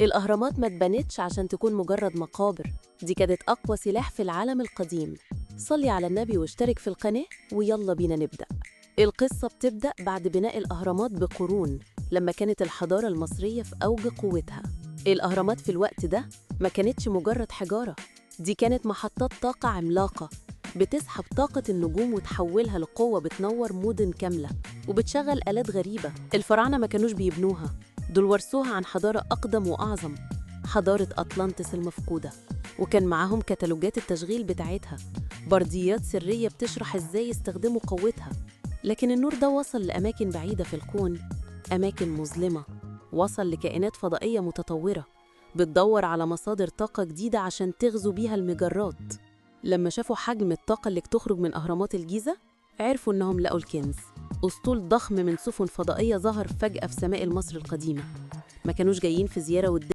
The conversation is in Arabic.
الأهرامات ما اتبنتش عشان تكون مجرد مقابر، دي كانت أقوى سلاح في العالم القديم. صلي على النبي واشترك في القناة ويلا بينا نبدأ. القصة بتبدأ بعد بناء الأهرامات بقرون، لما كانت الحضارة المصرية في أوج قوتها. الأهرامات في الوقت ده ما كانتش مجرد حجارة، دي كانت محطات طاقة عملاقة بتسحب طاقة النجوم وتحولها لقوة بتنور مدن كاملة وبتشغل آلات غريبة. الفراعنة ما كانوش بيبنوها، دول ورثوها عن حضارة أقدم وأعظم، حضارة أطلانتس المفقودة، وكان معاهم كتالوجات التشغيل بتاعتها، برديات سرية بتشرح إزاي يستخدموا قوتها. لكن النور ده وصل لأماكن بعيدة في الكون، أماكن مظلمة، وصل لكائنات فضائية متطورة بتدور على مصادر طاقة جديدة عشان تغزو بيها المجرات. لما شافوا حجم الطاقة اللي بتخرج من أهرامات الجيزة، عرفوا إنهم لقوا الكنز، أسطول ضخم من سفن فضائية ظهر فجأة في سماء مصر القديمة. ما كانوش جايين في زيارة ودية،